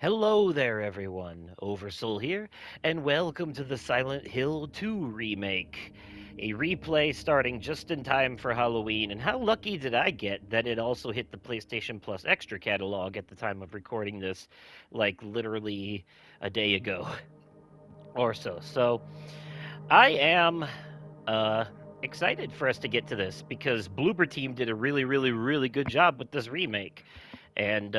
Hello there, everyone. Oversoul here, and welcome to the Silent Hill 2 remake. A replay starting just in time for Halloween, and how lucky did I get that it also hit the PlayStation Plus Extra catalog at the time of recording this, like literally a day ago or so. So, I am uh excited for us to get to this because Bloober Team did a really good job with this remake. And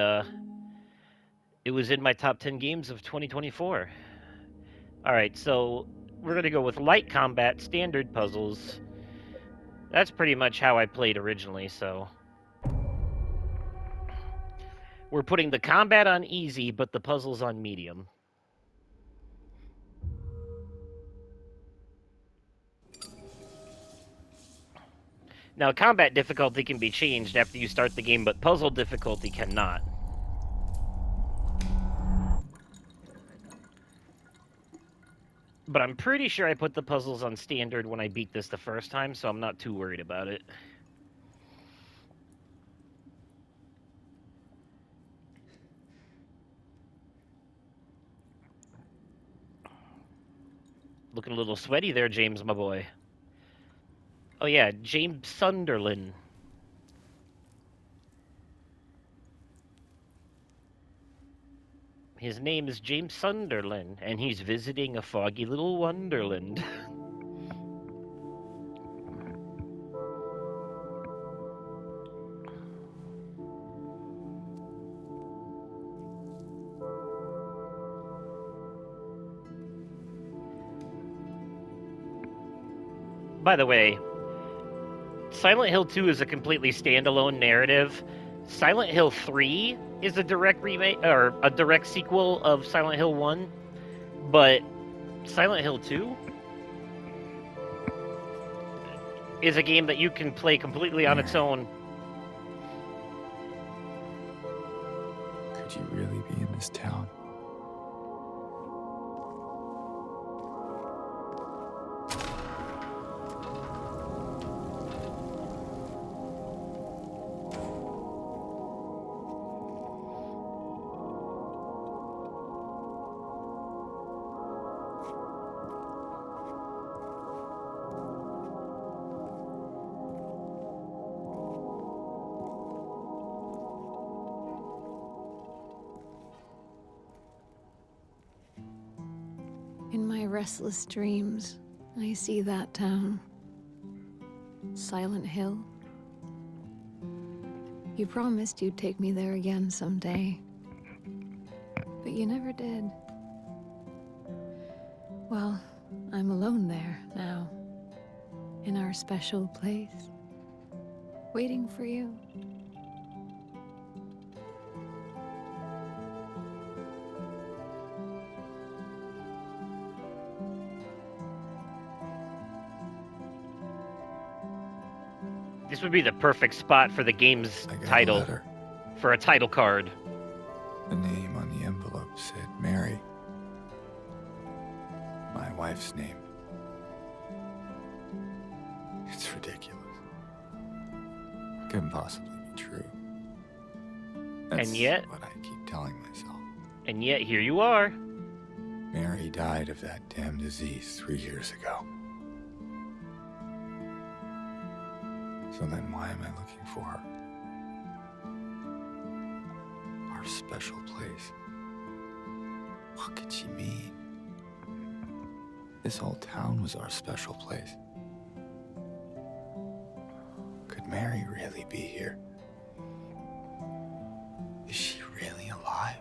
it was in my top 10 games of 2024. All right, so we're going to go with light combat, standard puzzles. That's pretty much how I played originally, so. We're putting the combat on easy, but the puzzles on medium. Now, combat difficulty can be changed after you start the game, but puzzle difficulty cannot. But I'm pretty sure I put the puzzles on standard when I beat this the first time, so I'm not too worried about it. Looking a little sweaty there, James, my boy. Oh, yeah, James Sunderland. His name is James Sunderland, and he's visiting a foggy little wonderland. By the way, Silent Hill 2 is a completely standalone narrative. Silent Hill 3 is a direct remake or a direct sequel of Silent Hill 1, but Silent Hill 2 is a game that you can play completely on its own. Could you really be in this town? In my restless dreams, I see that town. Silent Hill. You promised you'd take me there again someday. But you never did. Well, I'm alone there now. In our special place. Waiting for you. This would be the perfect spot for the game's I got title. a letter. For a title card. The name on the envelope said Mary. My wife's name. It's ridiculous. It couldn't possibly be true. That's And yet- what I keep telling myself. And yet, here you are. Mary died of that damn disease 3 years ago. So then why am I looking for her? Our special place. What could she mean? This whole town was our special place. Could Mary really be here? Is she really alive?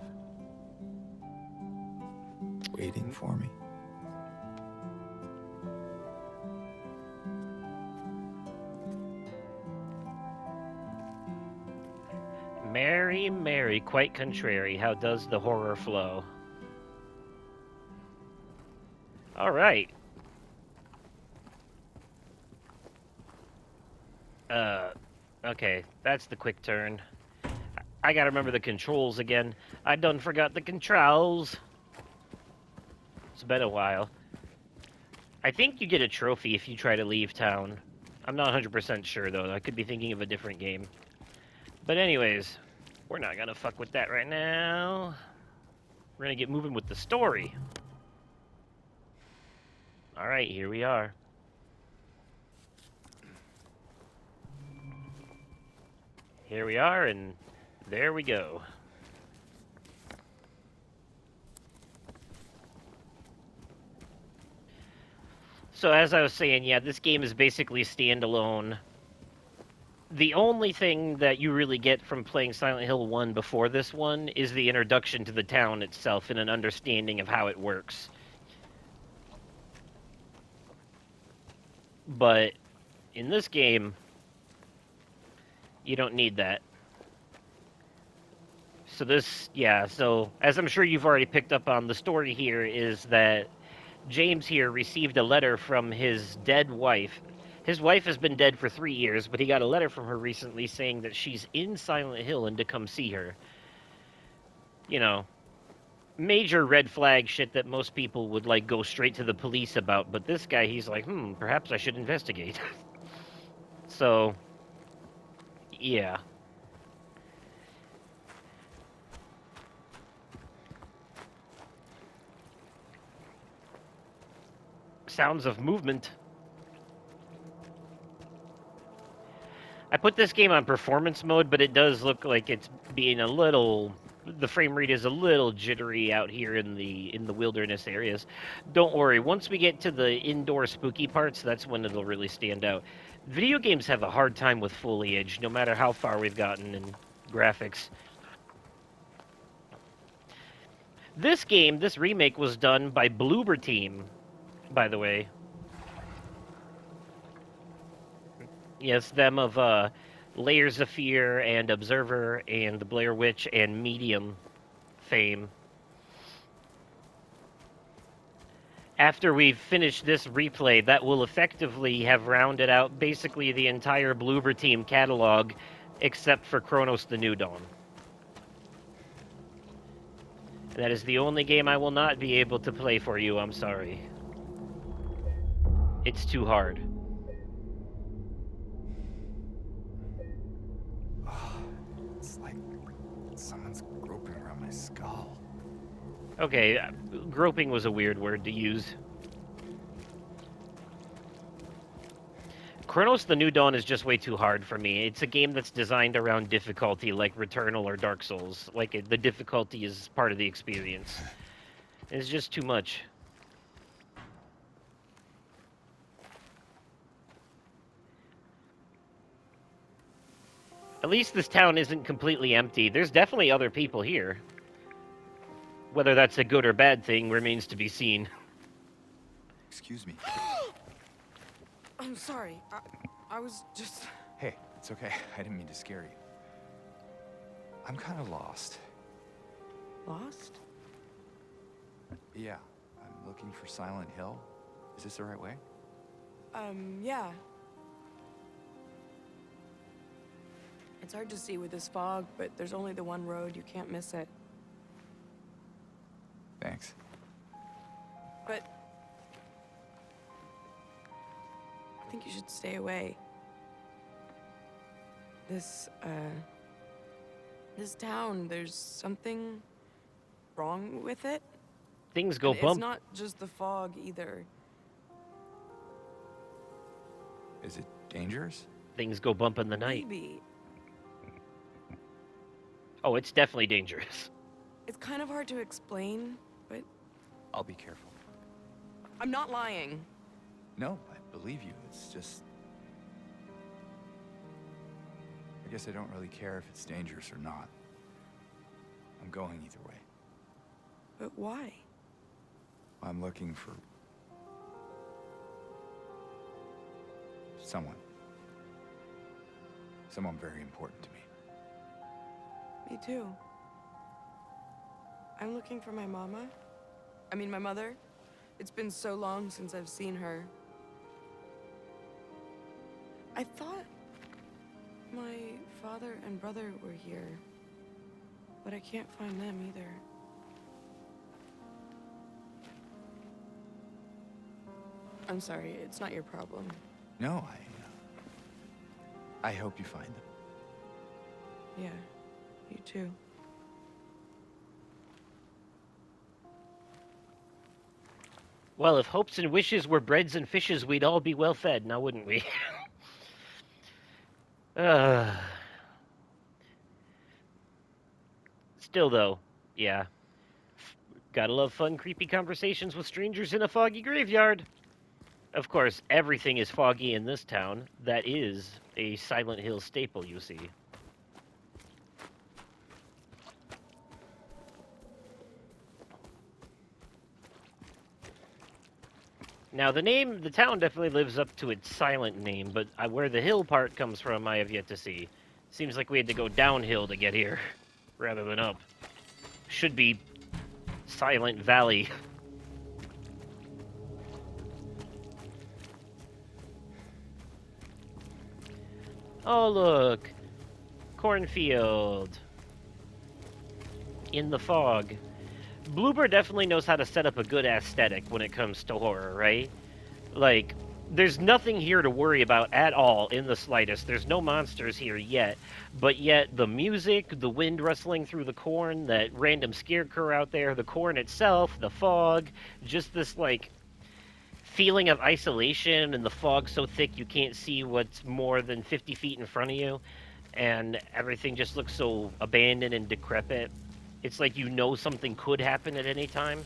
Waiting for me? Mary, Mary, quite contrary. How does the horror flow? All right. Okay, that's the quick turn. I gotta remember the controls again. I done forgot the controls. It's been a while. I think you get a trophy if you try to leave town. I'm not 100% sure, though. I could be thinking of a different game. But anyways, we're not gonna fuck with that right now. We're gonna get moving with the story. All right, here we are. Here we are, and there we go. So as I was saying, yeah, this game is basically standalone. The only thing that you really get from playing Silent Hill 1 before this one is the introduction to the town itself and an understanding of how it works. But in this game, you don't need that. So so as I'm sure you've already picked up on, the story here is that James here received a letter from his dead wife. His wife has been dead for 3 years, but he got a letter from her recently saying that she's in Silent Hill and to come see her. You know, major red flag shit that most people would like go straight to the police about, but this guy, he's like, perhaps I should investigate. So, yeah. Sounds of movement. I put this game on performance mode, but it does look like it's being a little. The frame rate is a little jittery out here in the wilderness areas. Don't worry, once we get to the indoor spooky parts, that's when it'll really stand out. Video games have a hard time with foliage, no matter how far we've gotten in graphics. This game, this remake, was done by Bloober Team, by the way. Yes, them of Layers of Fear and Observer and The Blair Witch and Medium fame. After we've finished this replay, that will effectively have rounded out basically the entire Bloober Team catalog, except for Chronos the New Dawn. That is the only game I will not be able to play for you, I'm sorry. It's too hard. It's like someone's groping around my skull. Okay, groping was a weird word to use. Chronos the New Dawn is just way too hard for me. It's a game that's designed around difficulty like Returnal or Dark Souls. Like, the difficulty is part of the experience. It's just too much. At least this town isn't completely empty. There's definitely other people here. Whether that's a good or bad thing remains to be seen. Excuse me. I'm sorry. I was just... Hey, it's okay. I didn't mean to scare you. I'm kind of lost. Lost? Yeah, I'm looking for Silent Hill. Is this the right way? Yeah. It's hard to see with this fog, but there's only the one road. You can't miss it. Thanks. But... I think you should stay away. This town, there's something wrong with it. Things go And bump. it's not just the fog, either. Is it dangerous? Things go bump in the night. Maybe. Oh, it's definitely dangerous. It's kind of hard to explain, but I'll be careful. I'm not lying. No, I believe you. It's just... I guess I don't really care if it's dangerous or not. I'm going either way. But why? I'm looking for... someone. Someone very important to me. Me too. I'm looking for my mama. I mean, my mother. It's been so long since I've seen her. I thought my father and brother were here, but I can't find them either. I'm sorry, it's not your problem. No, I hope you find them. Yeah, you too. Well, if hopes and wishes were breads and fishes, we'd all be well fed, now wouldn't we? uh, Still, though, yeah. Gotta love fun, creepy conversations with strangers in a foggy graveyard. Of course, everything is foggy in this town. That is a Silent Hill staple, you see. Now, the town definitely lives up to its silent name, but where the hill part comes from, I have yet to see. Seems like we had to go downhill to get here, rather than up. Should be Silent Valley. Oh, look. Cornfield. In the fog. Bloober definitely knows how to set up a good aesthetic when it comes to horror, right? Like, there's nothing here to worry about at all in the slightest. There's no monsters here yet, but yet the music, the wind rustling through the corn, that random scarecrow out there, the corn itself, the fog, just this, like, feeling of isolation and the fog so thick you can't see what's more than 50 feet in front of you, and everything just looks so abandoned and decrepit. It's like you know something could happen at any time.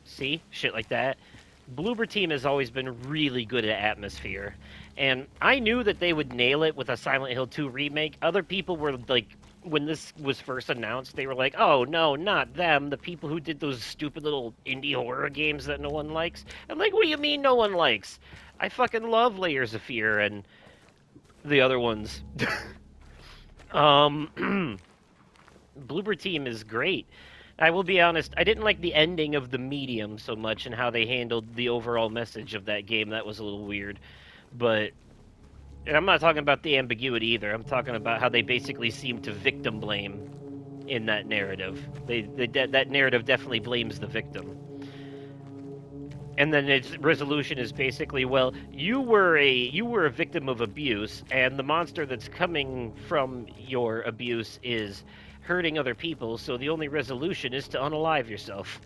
See? Shit like that. Bloober Team has always been really good at atmosphere. And I knew that they would nail it with a Silent Hill 2 remake. Other people were like, when this was first announced, they were like, oh no, not them. The people who did those stupid little indie horror games that no one likes. I'm like, what do you mean no one likes? I fucking love Layers of Fear and the other ones. um, Bloober Team is great. I will be honest, I didn't like the ending of the medium so much and how they handled the overall message of that game. That was a little weird. But and I'm not talking about the ambiguity either. I'm talking about how they basically seem to victim blame in that narrative. That narrative definitely blames the victim. And then its resolution is basically, well, you were a victim of abuse, and the monster that's coming from your abuse is hurting other people, so the only resolution is to unalive yourself.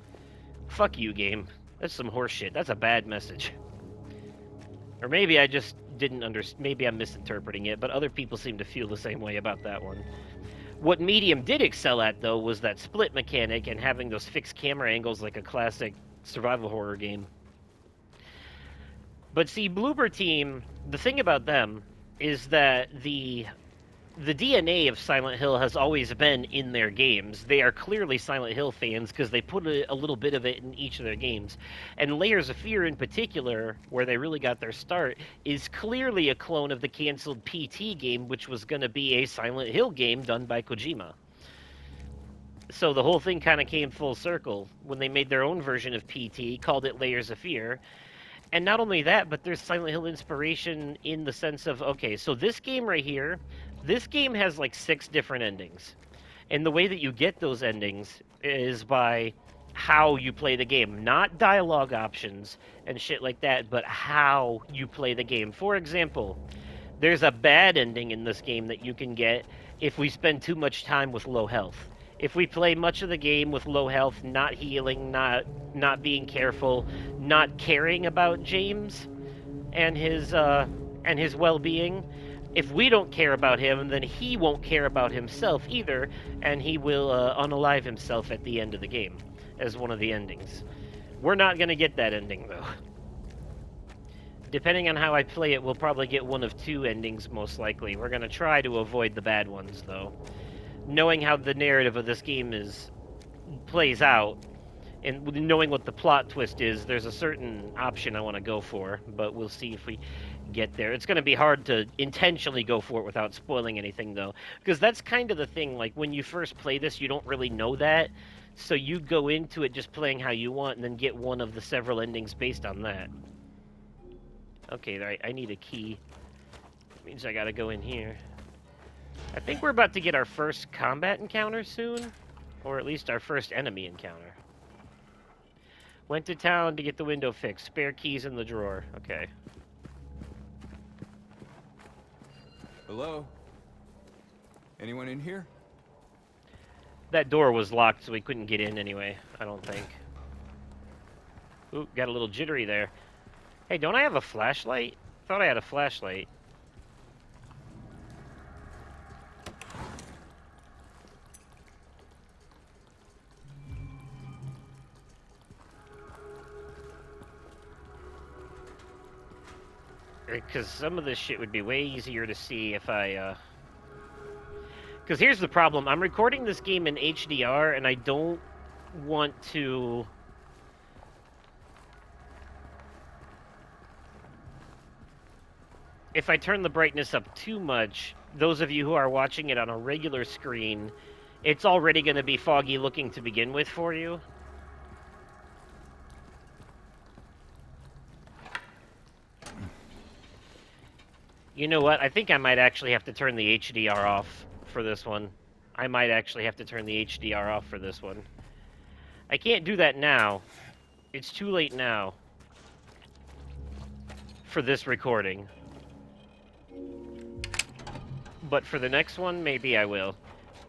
Fuck you, game. That's some horseshit. That's a bad message. Or maybe I just didn't understand. Maybe I'm misinterpreting it, but other people seem to feel the same way about that one. What Medium did excel at, though, was that split mechanic and having those fixed camera angles like a classic survival horror game. But see, Bloober Team, the thing about them is that the DNA of Silent Hill has always been in their games. They are clearly Silent Hill fans because they put a little bit of it in each of their games. And Layers of Fear, in particular, where they really got their start, is clearly a clone of the canceled PT game, which was going to be a Silent Hill game done by Kojima. So the whole thing kind of came full circle when they made their own version of PT, called it Layers of Fear. And not only that, but there's Silent Hill inspiration in the sense of, okay, so this game right here, this game has like 6 different endings. And the way that you get those endings is by how you play the game, not dialogue options and shit like that, but how you play the game. For example, there's a bad ending in this game that you can get if we spend too much time with low health. If we play much of the game with low health, not healing, not being careful, not caring about James and his well-being, if we don't care about him, then he won't care about himself either, and he will unalive himself at the end of the game as one of the endings. We're not gonna get that ending though. Depending on how I play it, we'll probably get one of 2 endings most likely. We're gonna try to avoid the bad ones though. Knowing how the narrative of this game is plays out, and knowing what the plot twist is, there's a certain option I want to go for, but we'll see if we get there. It's going to be hard to intentionally go for it without spoiling anything, though, because that's kind of the thing. Like, when you first play this, you don't really know that, so you go into it just playing how you want and then get one of the several endings based on that. Okay, right, I need a key. That means I gotta go in here. I think we're about to get our first combat encounter soon, or at least our first enemy encounter. Went to town to get the window fixed. Spare keys in the drawer. Okay. Hello? Anyone in here? That door was locked, so we couldn't get in anyway, I don't think. Ooh, got a little jittery there. Hey, don't I have a flashlight? Thought I had a flashlight. Because some of this shit would be way easier to see if I, Because here's the problem. I'm recording this game in HDR, and I don't want to... If I turn the brightness up too much, those of you who are watching it on a regular screen, it's already going to be foggy looking to begin with for you. You know what? I think I might actually have to turn the HDR off for this one. I might actually have to turn the HDR off for this one. I can't do that now. It's too late now for this recording. But for the next one, maybe I will.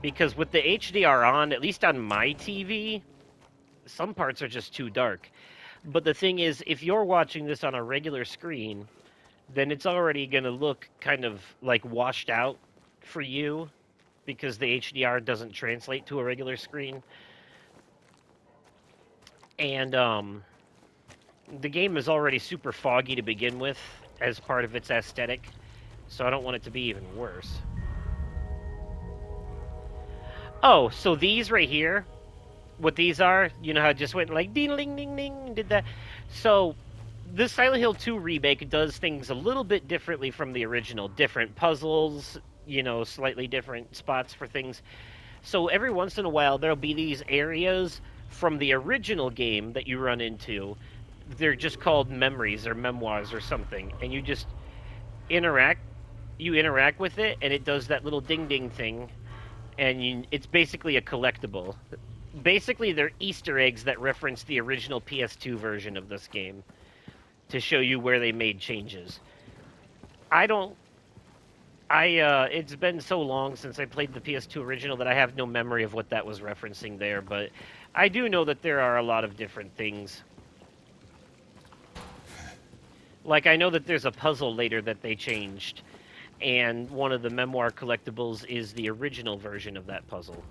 Because with the HDR on, at least on my TV, some parts are just too dark. But the thing is, if you're watching this on a regular screen, then it's already going to look kind of like washed out for you because the HDR doesn't translate to a regular screen. And the game is already super foggy to begin with as part of its aesthetic, so I don't want it to be even worse. Oh, so these right here, what these are, you know how it just went like ding ding ding ding, did that? So this Silent Hill 2 remake does things a little bit differently from the original. Different puzzles, you know, slightly different spots for things. So every once in a while, there'll be these areas from the original game that you run into. They're just called memories or memoirs or something, and you just interact. You interact with it, and it does that little ding ding thing, and it's basically a collectible. Basically, they're Easter eggs that reference the original PS2 version of this game to show you where they made changes. I don't. It's been so long since I played the PS2 original that I have no memory of what that was referencing there, but I do know that there are a lot of different things. Like, I know that there's a puzzle later that they changed, and one of the memoir collectibles is the original version of that puzzle.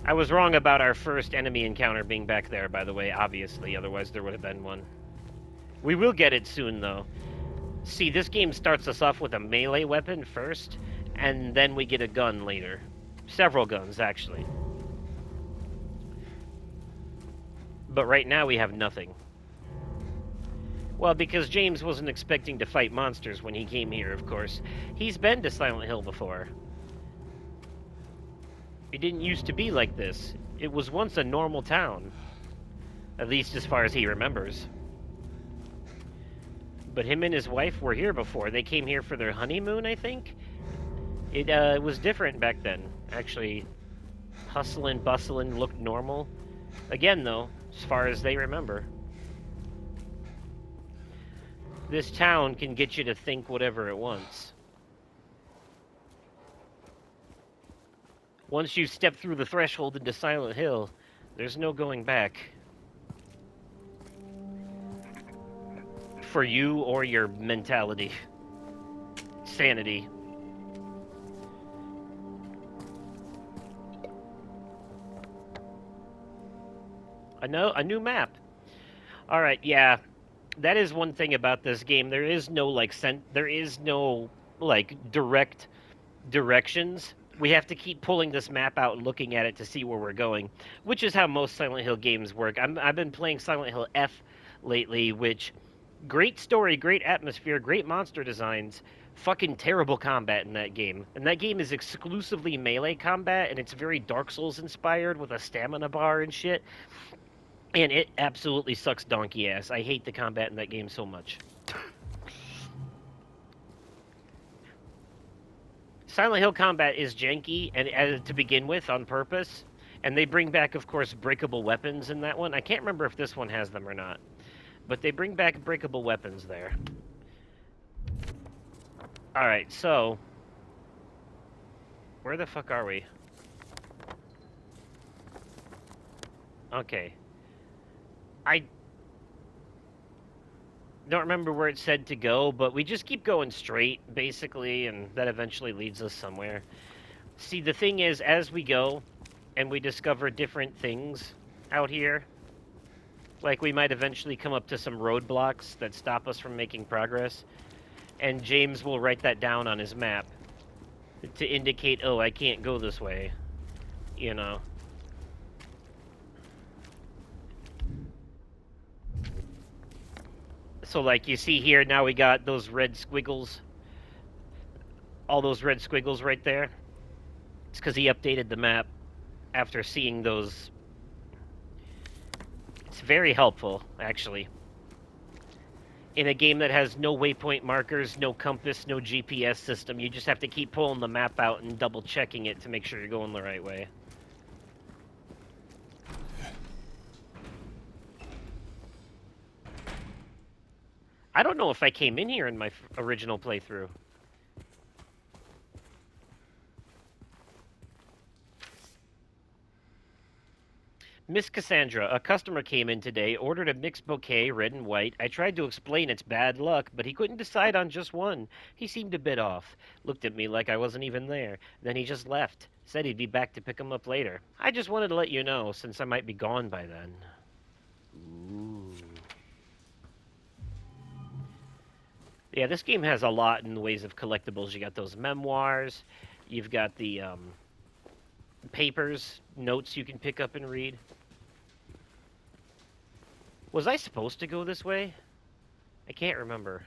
I was wrong about our first enemy encounter being back there, by the way, obviously, otherwise there would have been one. We will get it soon, though. See, this game starts us off with a melee weapon first, and then we get a gun later. Several guns, actually. But right now we have nothing. Well, because James wasn't expecting to fight monsters when he came here, of course. He's been to Silent Hill before. It didn't used to be like this. It was once a normal town. At least as far as he remembers. But him and his wife were here before. They came here for their honeymoon, I think. It was different back then. Actually, hustling, bustling, looked normal. Again, though, as far as they remember. This town can get you to think whatever it wants. Once you step through the threshold into Silent Hill, there's no going back. For you or your mentality. Sanity. A new map. All right, yeah. That is one thing about this game. There is no direct directions. We have to keep pulling this map out and looking at it to see where we're going, which is how most Silent Hill games work. I've been playing Silent Hill F lately, which great story, great atmosphere, great monster designs, fucking terrible combat in that game. And that game is exclusively melee combat, and it's very Dark Souls inspired with a stamina bar and shit. And it absolutely sucks donkey ass. I hate the combat in that game so much. Silent Hill combat is janky and to begin with on purpose, and they bring back, of course, breakable weapons in that one. I can't remember if this one has them or not, but they bring back breakable weapons there. Alright, so where the fuck are we? Okay. I don't remember where it said to go, but we just keep going straight, basically, and that eventually leads us somewhere. See, the thing is, as we go and we discover different things out here, like we might eventually come up to some roadblocks that stop us from making progress, and James will write that down on his map to indicate, oh, I can't go this way, you know. So, like, you see here, now we got those red squiggles, all those red squiggles right there. It's because he updated the map after seeing those. It's very helpful, actually. In a game that has no waypoint markers, no compass, no GPS system, you just have to keep pulling the map out and double checking it to make sure you're going the right way. I don't know if I came in here in my original playthrough. Miss Cassandra, a customer came in today, ordered a mixed bouquet, red and white. I tried to explain it's bad luck, but he couldn't decide on just one. He seemed a bit off. Looked at me like I wasn't even there. Then he just left. Said he'd be back to pick 'em up later. I just wanted to let you know, since I might be gone by then. Ooh. Yeah, this game has a lot in the ways of collectibles. You got those memoirs. You've got the papers, notes you can pick up and read. Was I supposed to go this way? I can't remember.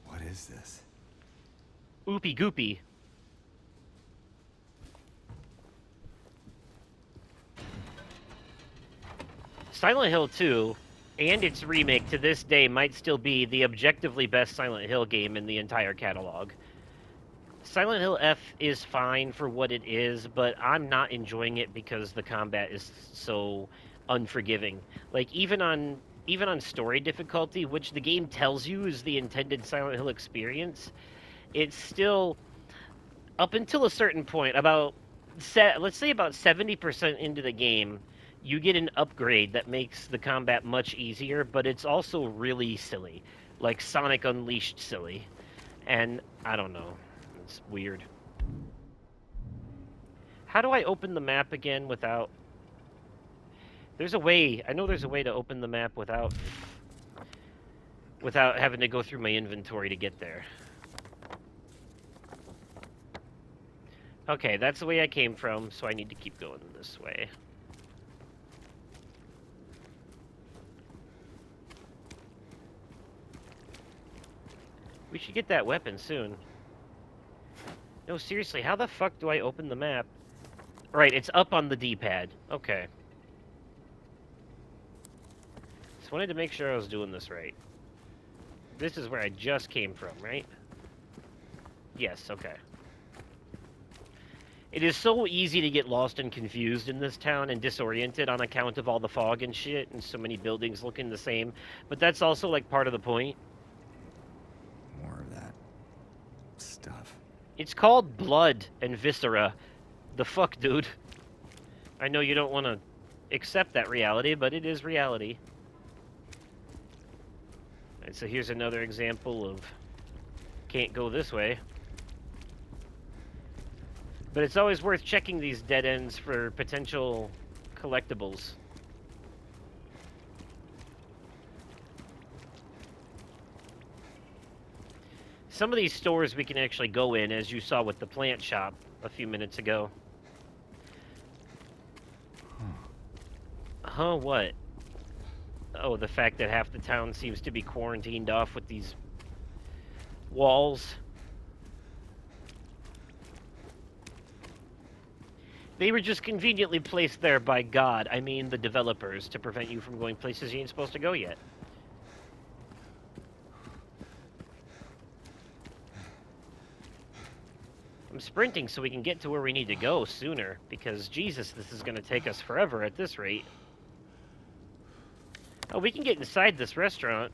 What is this? Oopie goopy. Silent Hill 2 and its remake to this day might still be the objectively best Silent Hill game in the entire catalog. Silent Hill F is fine for what it is, but I'm not enjoying it because the combat is so unforgiving. Like even on story difficulty, which the game tells you is the intended Silent Hill experience, it's still up until a certain point, let's say about 70% into the game, you get an upgrade that makes the combat much easier, but it's also really silly. Like Sonic Unleashed silly. And I don't know. It's weird. How do I open the map again without... There's a way. I know there's a way to open the map without having to go through my inventory to get there. Okay, that's the way I came from, so I need to keep going this way. We should get that weapon soon. No, seriously, how the fuck do I open the map? Right, it's up on the D-pad. Okay. Just wanted to make sure I was doing this right. This is where I just came from, right? Yes, okay. It is so easy to get lost and confused in this town and disoriented on account of all the fog and shit and so many buildings looking the same, but that's also like part of the point. More of that stuff. It's called Blood and Viscera. The fuck, dude? I know you don't want to accept that reality, but it is reality. And so here's another example of can't go this way. But it's always worth checking these dead ends for potential collectibles. Some of these stores we can actually go in, as you saw with the plant shop a few minutes ago. Huh, what? Oh, the fact that half the town seems to be quarantined off with these walls. They were just conveniently placed there by God, I mean the developers, to prevent you from going places you ain't supposed to go yet. I'm sprinting so we can get to where we need to go sooner, because Jesus, this is going to take us forever at this rate. Oh, we can get inside this restaurant.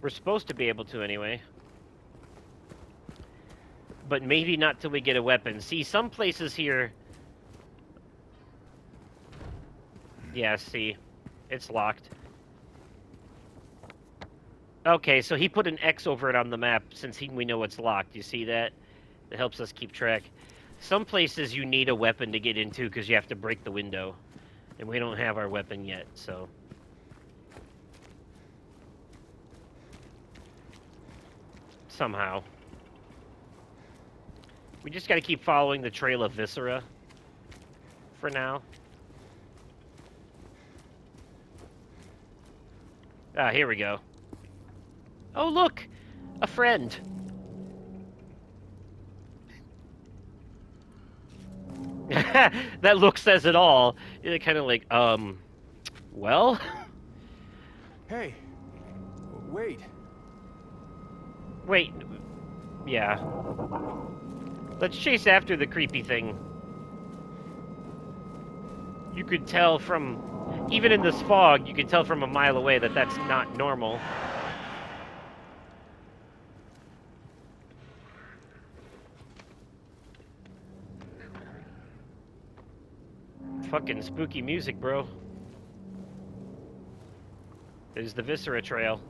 We're supposed to be able to anyway. But maybe not till we get a weapon. See, some places here... Yeah, see. It's locked. Okay, so he put an X over it on the map since we know it's locked. You see that? That helps us keep track. Some places you need a weapon to get into because you have to break the window. And we don't have our weapon yet, so... Somehow. We just gotta keep following the trail of Viscera. For now. Ah, here we go. Oh, look! A friend! That look says it all. You're kind of like, well? Hey, wait. Wait, yeah. Let's chase after the creepy thing. You could tell from, even in this fog, you could tell from a mile away that that's not normal. Fucking spooky music, bro. There's the Viscera Trail.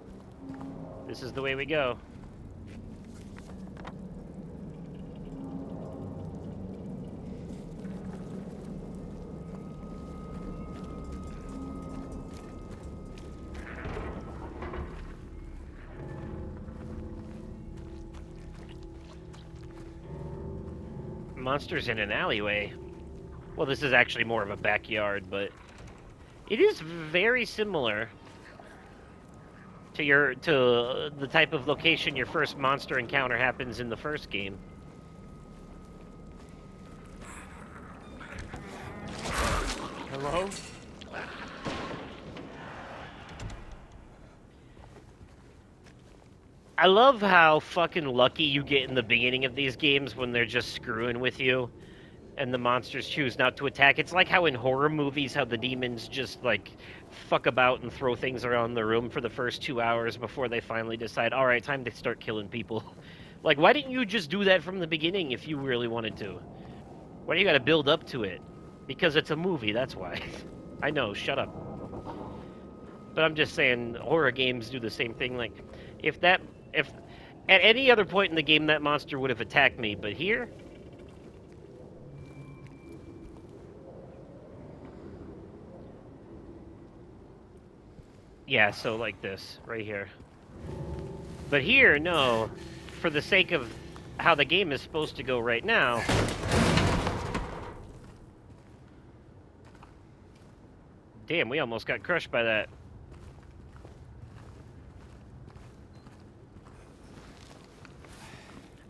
This is the way we go. Monsters in an alleyway. Well, this is actually more of a backyard, but it is very similar to the type of location your first monster encounter happens in the first game. Hello? I love how fucking lucky you get in the beginning of these games when they're just screwing with you and the monsters choose not to attack. It's like how in horror movies how the demons just like fuck about and throw things around the room for the first 2 hours before they finally decide, all right, time to start killing people. Like, why didn't you just do that from the beginning if you really wanted to? Why do you gotta build up to it? Because it's a movie, that's why. I know, shut up. But I'm just saying, horror games do the same thing. Like, if at any other point in the game that monster would have attacked me, but here, yeah, so like this, right here. But here, no. For the sake of how the game is supposed to go right now. Damn, we almost got crushed by that.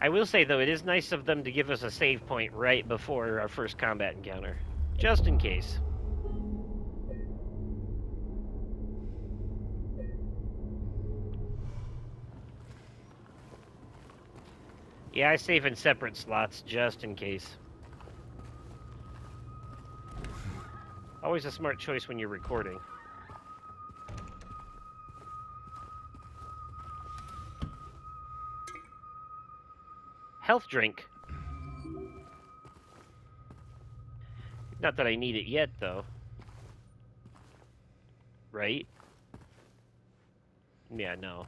I will say, though, it is nice of them to give us a save point right before our first combat encounter. Just in case. Yeah, I save in separate slots, just in case. Always a smart choice when you're recording. Health drink. Not that I need it yet, though. Right? Yeah, no.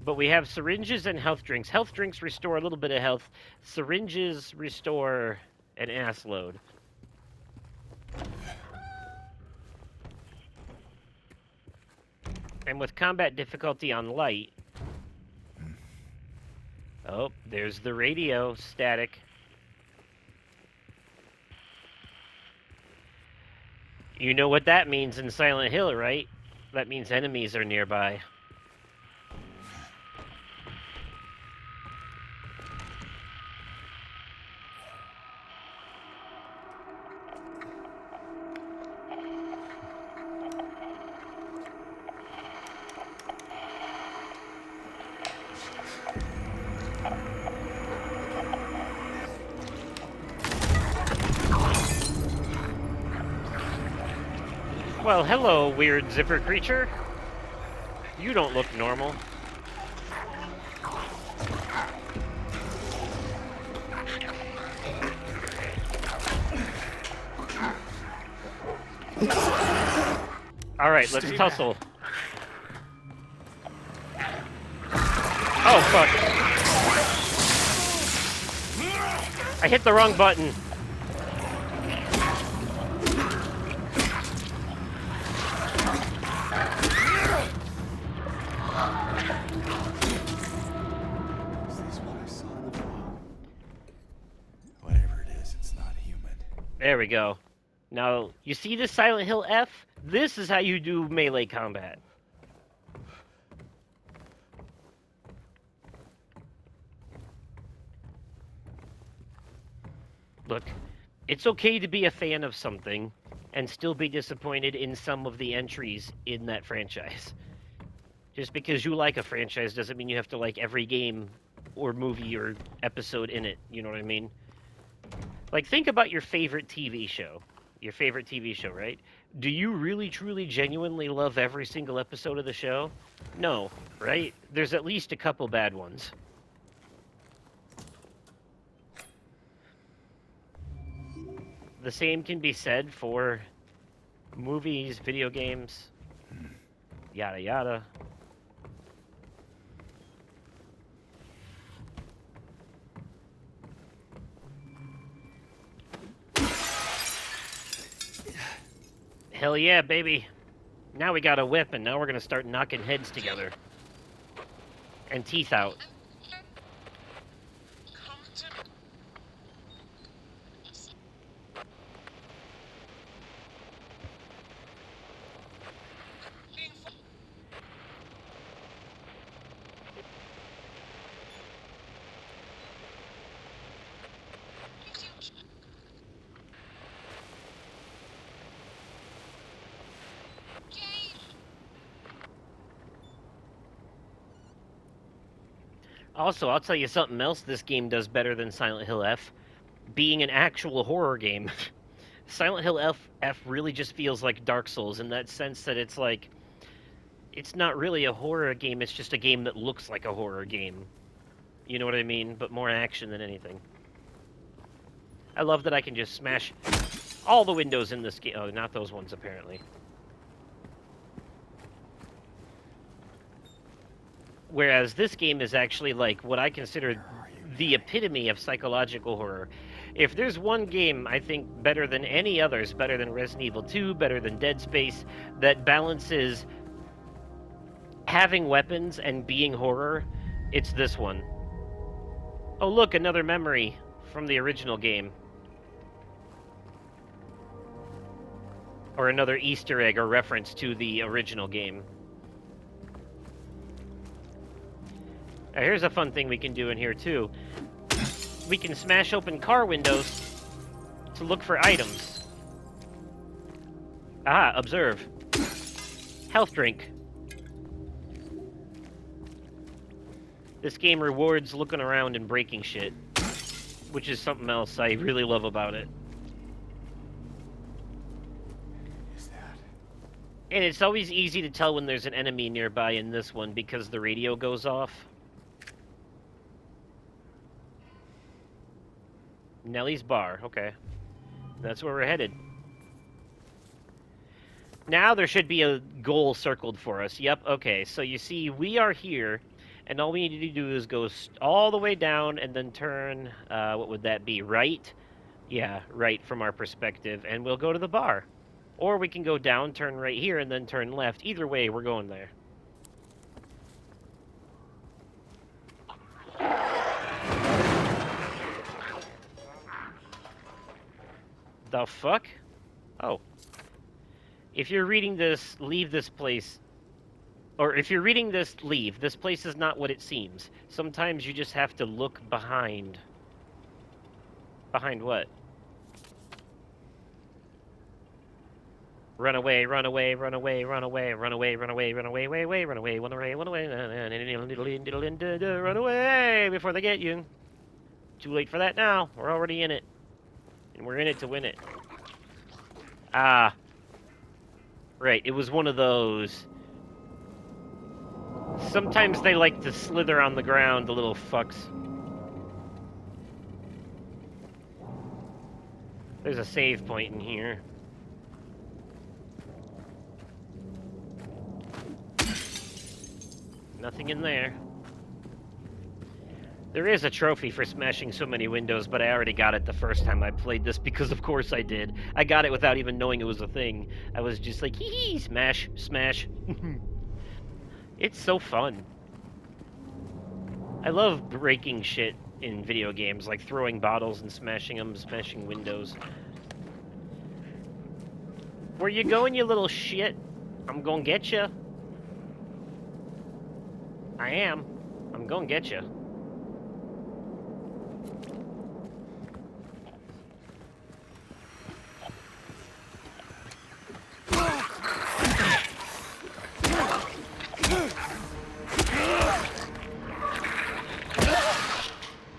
But we have syringes and health drinks. Health drinks restore a little bit of health. Syringes restore an ass load. And with combat difficulty on light... Oh, there's the radio static. You know what that means in Silent Hill, right? That means enemies are nearby. Well, hello, weird zipper creature. You don't look normal. All right, let's Stay back. tussle. Oh, fuck. I hit the wrong button. Is this what I saw in the fog? Whatever it is, it's not human. There we go. Now, you see this Silent Hill F? This is how you do melee combat. Look, it's okay to be a fan of something and still be disappointed in some of the entries in that franchise. Just because you like a franchise doesn't mean you have to like every game or movie or episode in it. You know what I mean? Like, think about your favorite TV show. Your favorite TV show, right? Do you really, truly, genuinely love every single episode of the show? No, right? There's at least a couple bad ones. The same can be said for movies, video games, yada yada. Hell yeah, baby. Now we got a whip, and now we're gonna start knocking heads together. And teeth out. Also, I'll tell you something else this game does better than Silent Hill F. Being an actual horror game. Silent Hill F really just feels like Dark Souls in that sense that it's like, it's not really a horror game, it's just a game that looks like a horror game. You know what I mean? But more action than anything. I love that I can just smash all the windows in this game. Oh, not those ones, apparently. Whereas this game is actually like what I consider the epitome of psychological horror. If there's one game I think better than any others, better than Resident Evil 2, better than Dead Space, that balances having weapons and being horror, it's this one. Oh, look, another memory from the original game. Or another Easter egg or reference to the original game. Now, here's a fun thing we can do in here, too. We can smash open car windows to look for items. Ah, observe. Health drink. This game rewards looking around and breaking shit, which is something else I really love about it. Is that? And it's always easy to tell when there's an enemy nearby in this one because the radio goes off. Nellie's Bar, okay. That's where we're headed. Now there should be a goal circled for us. Yep, okay. So you see, we are here, and all we need to do is go all the way down and then turn, what would that be, right? Yeah, right from our perspective, and we'll go to the bar. Or we can go down, turn right here, and then turn left. Either way, we're going there. The fuck? Oh. If you're reading this, leave this place. Or if you're reading this, leave. This place is not what it seems. Sometimes you just have to look behind. Behind what? Run away, run away, run away, run away, run away, run away, run away, way, way, run away, run away, run away, run away before they get you. Too late for that now. We're already in it. And we're in it to win it. Ah. Right, it was one of those. Sometimes they like to slither on the ground, the little fucks. There's a save point in here. Nothing in there. There is a trophy for smashing so many windows, but I already got it the first time I played this because of course I did. I got it without even knowing it was a thing. I was just like, hee hee, smash, smash. It's so fun. I love breaking shit in video games, like throwing bottles and smashing them, smashing windows. Where you going, you little shit? I'm gonna get you. I am. I'm gonna get you.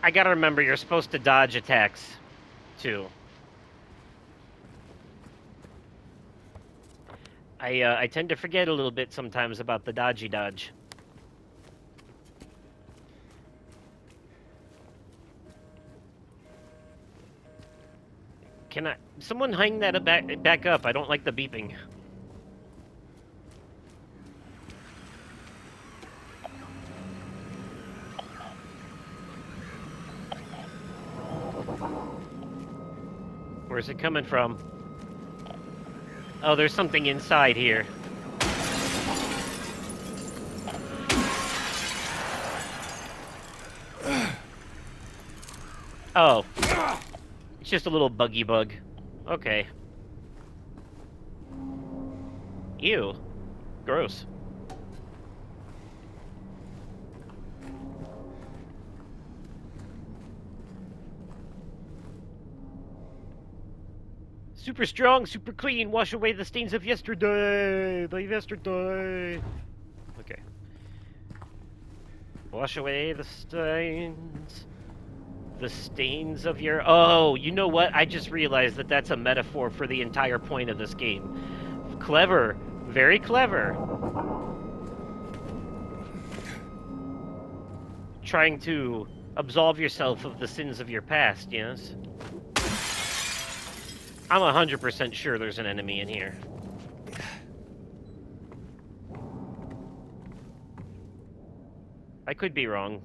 I gotta remember, you're supposed to dodge attacks, too. I tend to forget a little bit sometimes about the dodgy dodge. Can I... Someone hang that back up. I don't like the beeping. Where's it coming from? Oh, there's something inside here. Oh. It's just a little buggy bug. Okay. Ew. Gross. Super strong, super clean, wash away the stains of yesterday. Okay. Wash away the stains. The stains of your... Oh, you know what? I just realized that that's a metaphor for the entire point of this game. Clever. Very clever. Trying to absolve yourself of the sins of your past, yes? I'm 100% sure there's an enemy in here. I could be wrong.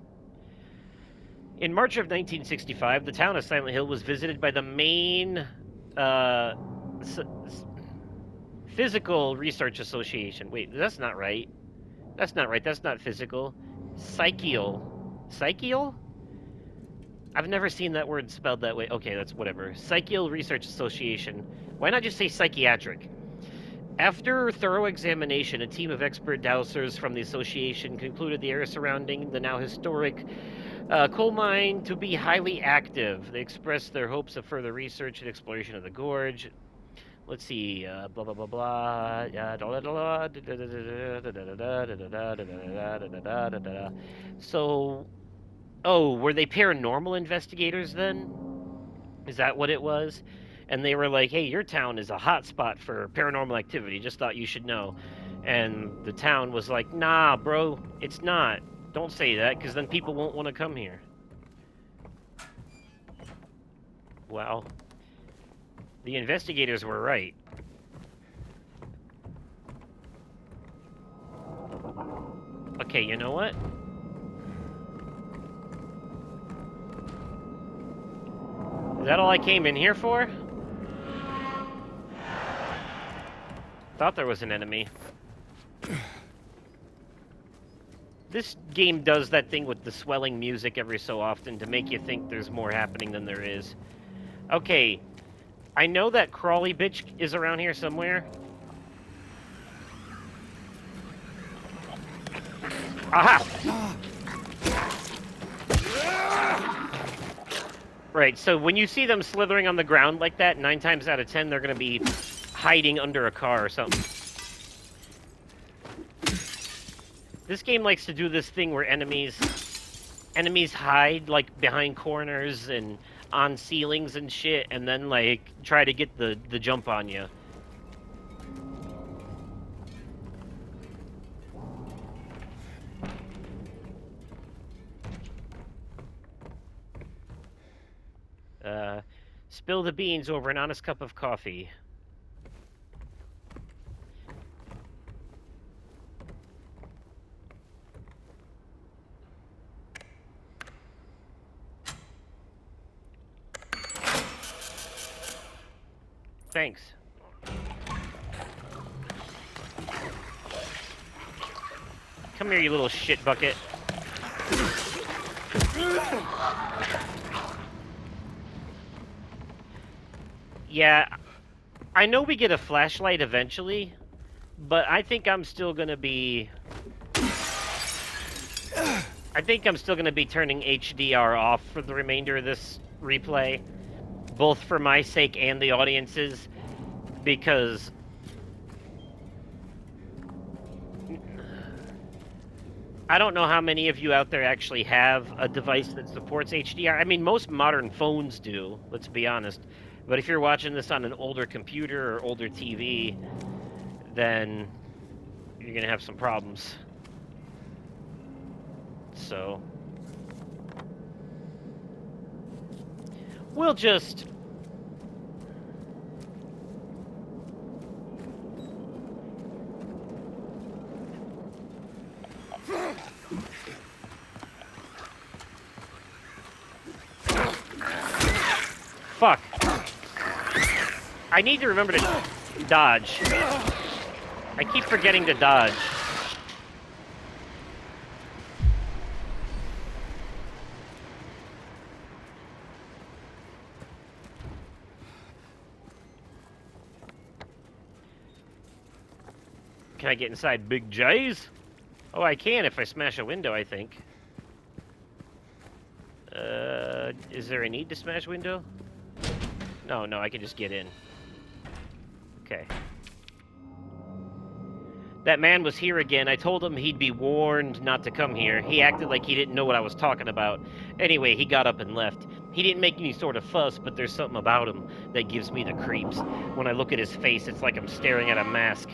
In March of 1965, the town of Silent Hill was visited by the main Physical Research Association. Wait, that's not right. That's not right. That's not physical. Psychial. Psychial? I've never seen that word spelled that way. Okay, that's whatever. Psychial Research Association. Why not just say psychiatric? After thorough examination, a team of expert dowsers from the association concluded the area surrounding the now historic coal mine to be highly active. They expressed their hopes of further research and exploration of the gorge. Let's see, blah blah blah blah. So, oh, were they paranormal investigators then? Is that what it was? And they were like, "Hey, your town is a hot spot for paranormal activity. Just thought you should know." And the town was like, "Nah, bro, it's not. Don't say that, because then people won't want to come here." Well, the investigators were right. Okay, you know what? Is that all I came in here for? Thought there was an enemy. This game does that thing with the swelling music every so often to make you think there's more happening than there is. Okay, I know that crawly bitch is around here somewhere. Aha! Right, so when you see them slithering on the ground like that, 9 times out of 10, they're gonna be hiding under a car or something. This game likes to do this thing where enemies hide, like, behind corners and on ceilings and shit, and then, like, try to get the jump on you. Uh, Spill the beans over an honest cup of coffee. Thanks. Come here, you little shit bucket. Yeah, I know we get a flashlight eventually, but I think I'm still gonna be... I think I'm still gonna be turning HDR off for the remainder of this replay, both for my sake and the audience's, because I don't know how many of you out there actually have a device that supports HDR. I mean, most modern phones do, let's be honest. But if you're watching this on an older computer or older TV, then you're going to have some problems. So we'll just... Fuck. I need to remember to dodge. I keep forgetting to dodge. Can I get inside Big J's? Oh, I can if I smash a window, I think. Is there a need to smash window? No, I can just get in. Okay. That man was here again. I told him he'd be warned not to come here. He acted like he didn't know what I was talking about. Anyway, he got up and left. He didn't make any sort of fuss, but there's something about him that gives me the creeps. When I look at his face, it's like I'm staring at a mask.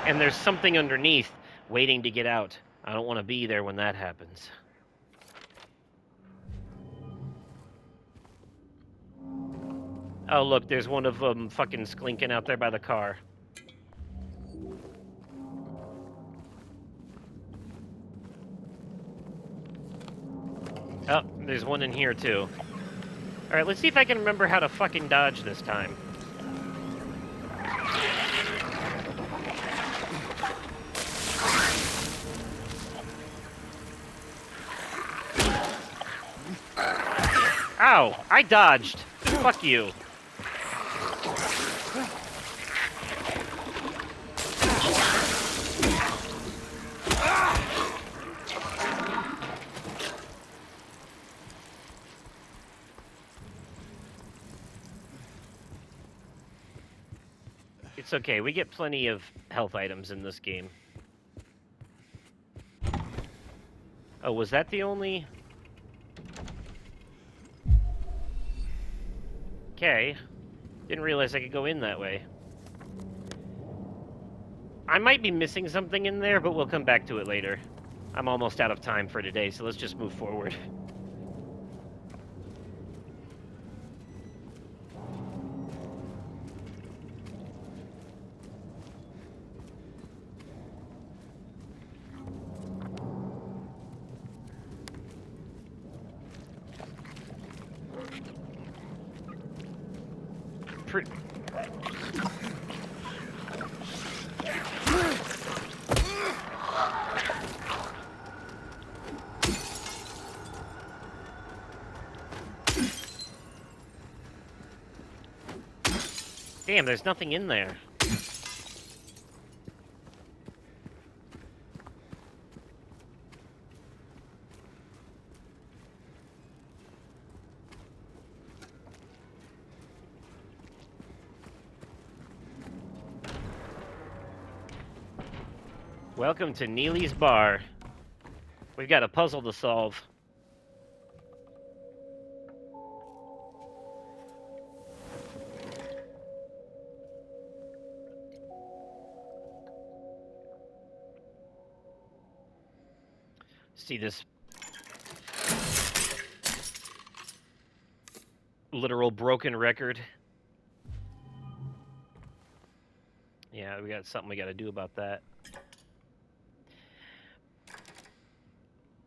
And there's something underneath, waiting to get out. I don't want to be there when that happens. Oh, look, there's one of them fucking sklinking out there by the car. Oh, there's one in here, too. Alright, let's see if I can remember how to fucking dodge this time. Ow! I dodged! Fuck you. It's okay, we get plenty of health items in this game. Oh, was that the only... Okay. Didn't realize I could go in that way. I might be missing something in there, but we'll come back to it later. I'm almost out of time for today, so let's just move forward. Pre Damn, there's nothing in there. Welcome to Neely's Bar. We've got a puzzle to solve. See this. Literal broken record. Yeah, we got something we got to do about that.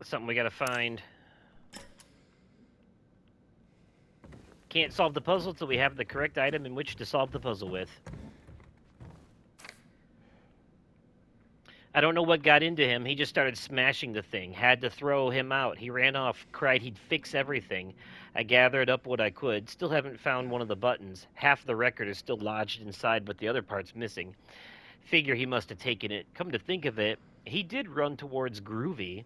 Something we got to find. Can't solve the puzzle till we have the correct item in which to solve the puzzle with. I don't know what got into him. He just started smashing the thing. Had to throw him out. He ran off, cried he'd fix everything. I gathered up what I could. Still haven't found one of the buttons. Half the record is still lodged inside, but the other part's missing. Figure he must have taken it. Come to think of it, he did run towards Groovy.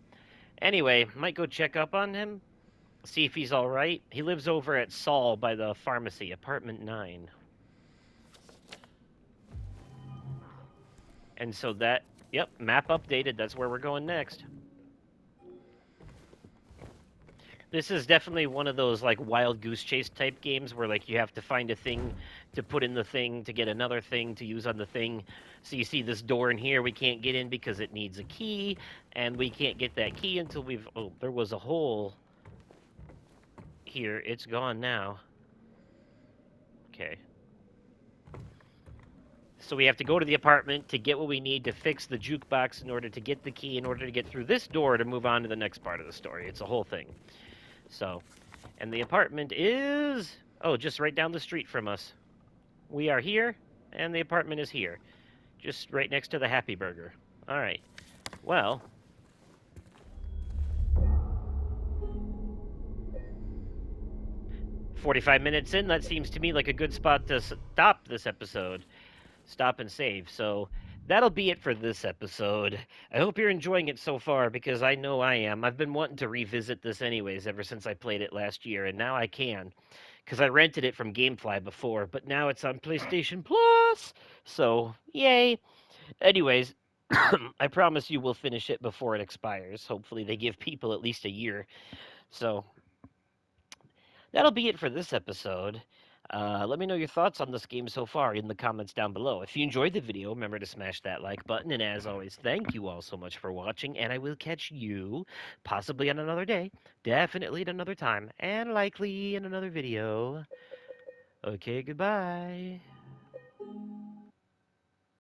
Anyway, might go check up on him, see if he's all right. He lives over at Saul by the pharmacy, apartment 9. And so that, yep, map updated. That's where we're going next. This is definitely one of those like wild goose chase type games where like you have to find a thing to put in the thing to get another thing to use on the thing. So you see this door in here we can't get in because it needs a key, and we can't get that key until we've oh, there was a hole here. It's gone now. Okay. So we have to go to the apartment to get what we need to fix the jukebox in order to get the key in order to get through this door to move on to the next part of the story. It's a whole thing. So, and the apartment is oh, just right down the street from us. We are here, and the apartment is here, just right next to the Happy Burger. All right. Well, 45 minutes in, that seems to me like a good spot to stop this episode. Stop and save. So that'll be it for this episode. I hope you're enjoying it so far because I know I am. I've been wanting to revisit this anyways ever since I played it last year, and now I can because I rented it from Gamefly before, but now it's on PlayStation Plus. So, yay. Anyways, I promise you we'll finish it before it expires. Hopefully, they give people at least a year. So, that'll be it for this episode. Let me know your thoughts on this game so far in the comments down below. If you enjoyed the video, remember to smash that like button. And as always, thank you all so much for watching. And I will catch you possibly on another day, definitely at another time, and likely in another video. Okay, goodbye.